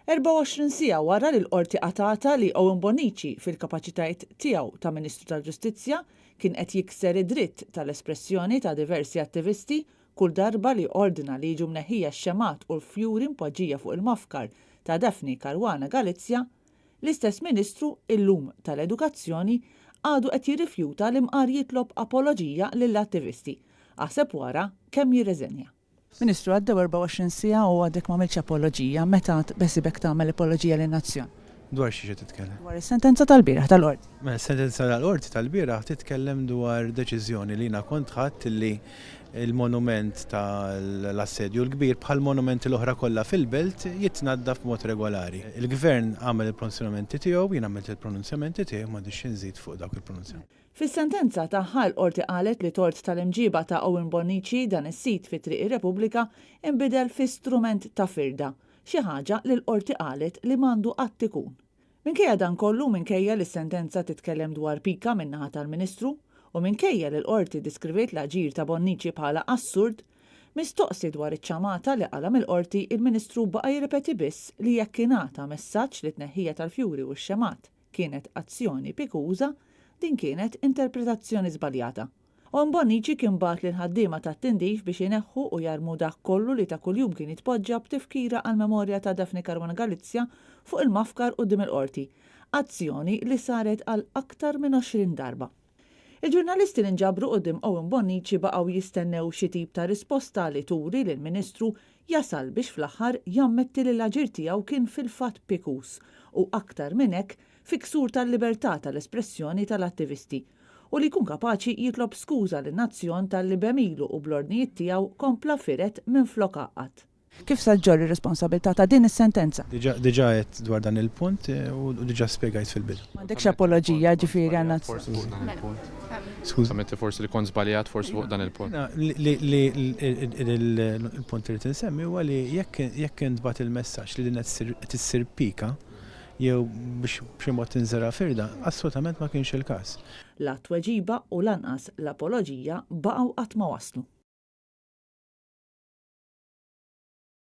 24 siegħa wara li l-qorti qatata li Owen Bonnici fil-kapaċitajiet tiegħu ta' Ministru tal-Ġustizzja kien qed jikser id-dritt tal-espressjoni ta' diversi attivisti kull darba li ordina li jiġu mneħħija x-xemat u l-fjuri mpoġġija fuq il-mafkar ta' Daphne Caruana Galizia, l-istess Ministru illum tal-Edukazzjoni għadu qed jirrifjuta li mqar jitlob apoloġija lill-attivisti. Aħseb wara kemm jirreżenja. Ministru, għaddew 24 siegħa u għadek ma għamilx apoloġija, meta besibek tagħmel apoloġija lin-nazzjon? Dwar xi titkellem? Dwar is-sentenza tal-bieraħ tal-qorti. Is-sentenza tal-qorti tal-bieraħ titkellem dwar deċiżjoni li jiena kont ħadd li il-monument tal-assedju l-kbir bħal monumenti l-oħra kollha fil-belt jitnaddaf b'mod regolari. Il-Gvern għamel il-pronunzjamenti tiegħu, jien għamilt il-pronunzjamenti tiegħu m'għandix inżid fuq dawk il-pronunzjamenti. Fis-sentenza tagħha l-qorti qalet li tort tal-imġiba ta' Owen Bonnici dan is-sit fi Triq ir-Repubblika inbidel fi strument ta' firda, xi ħaġa li l-qorti qalet li m'għandu qatt ikun. Minkejja dan kollu minkejja li s-sentenza titkellem dwar pika min-naħa tal-Ministru u minkejja li l-qorti diskrivet l-aġir ta' Bonnici bħala assurd, mistoqsi dwar iċ-ċamata li qala mill-qorti il-Ministru baqa' jirrepeti biss li jekk ingħata messaġġ li tneħħija tal-fjuri u x-xemat kienet azzjoni pikuża, din kienet interpretazzjoni żbaljata. Owen Bonnici kien bagħat lil ħaddiema tat-tindif biex ineħħu u jarmu dak kollu li ta' kuljum kien jitpoġġa b'tifkira għal memorja ta' Daphne Caruana Galizia fuq il-mafkar quddiem il-qorti, azzjoni li saret għal aktar minn 20 darba. Il-ġurnalisti li nġabru quddiem Owen Bonnici baqgħu jistennew xi tip ta' risposta li turi li l-Ministru jasal biex fl-aħħar jammetti li l-aġir tiegħu kien fil-fatt pikus u aktar minn hekk fiksur tal-libertà tal-espressjoni tal-attivisti u li jkun kapaċi jitlob skuża lin-nazzjon tal-li bemilu u bl-ordnijiet tiegħu kompla firet minn flok għaqqat. Kif saġġor ir-responsabilità ta' din is-sentenza? Diġà qed dwar dan il-punt u diġà spjegajt fil-bidu. M'għandekx apoloġija ġifieri għan-nazzjon. Sammetti forsi li kont żbaljat forsi fuq dan il-punt. Il-punt li tinsemmi huwa li jekk intbagħat il-messaġġ li din qed issir pika jew biex b'xi mod tinżera firda, assolutament ma kienx il-każ. La tweġiba u lanqas l-apoloġija baqgħu qatt ma waslu.